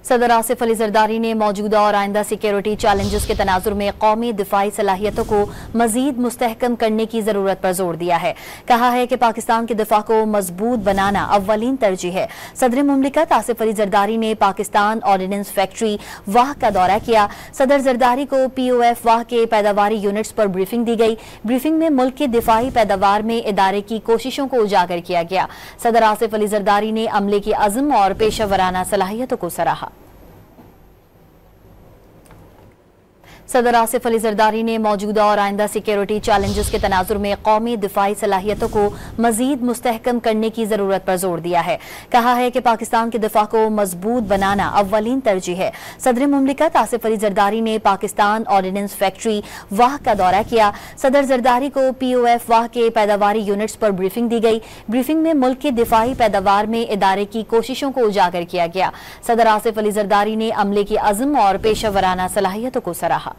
صدر آصف علی زرداری نے موجودہ اور آئندہ سیکیورٹی چیلنجز کے تناظر میں قومی دفاعی صلاحیتوں کو مزید مستحکم کرنے کی ضرورت پر زور دیا ہے۔ کہا ہے کہ پاکستان کے دفاع کو مضبوط بنانا اولین ترجیح ہے۔ صدر مملکت آصف علی زرداری نے پاکستان آرڈیننس فیکٹری واہ کا دورہ کیا۔ صدر زرداری کو پی او ایف واہ کے پیداواری یونٹس پر بریفنگ دی گئی۔ بریفنگ میں ملک کی دفاعی پیداوار میں ادارے کی کوششوں کو اجاگر کیا گیا۔ صدر آصف علی زرداری نے عملے کی عزم اور پیشہ ورانہ صلاحیتوں کو سراہا۔ صدر آصف علی زرداری نے موجودہ اور آئندہ سیکیورٹی چیلنجز کے تناظر میں قومی دفاعی صلاحیتوں کو مزید مستحکم کرنے کی ضرورت پر زور دیا ہے۔ کہا ہے کہ پاکستان کے دفاع کو مضبوط بنانا اولین ترجیح ہے۔ صدر مملکت آصف علی زرداری نے پاکستان آرڈیننس فیکٹری واہ کا دورہ کیا۔ صدر زرداری کو پی او ایف واہ کے پیداواری یونٹس پر بریفنگ دی گئی۔ بریفنگ میں ملک کی دفاعی پیداوار میں ادارے کی کوششوں کو اجاگر کیا گیا۔ صدر آصف علی زرداری نے عملے کی عزم اور پیشہ ورانہ صلاحیتوں کو سراہا۔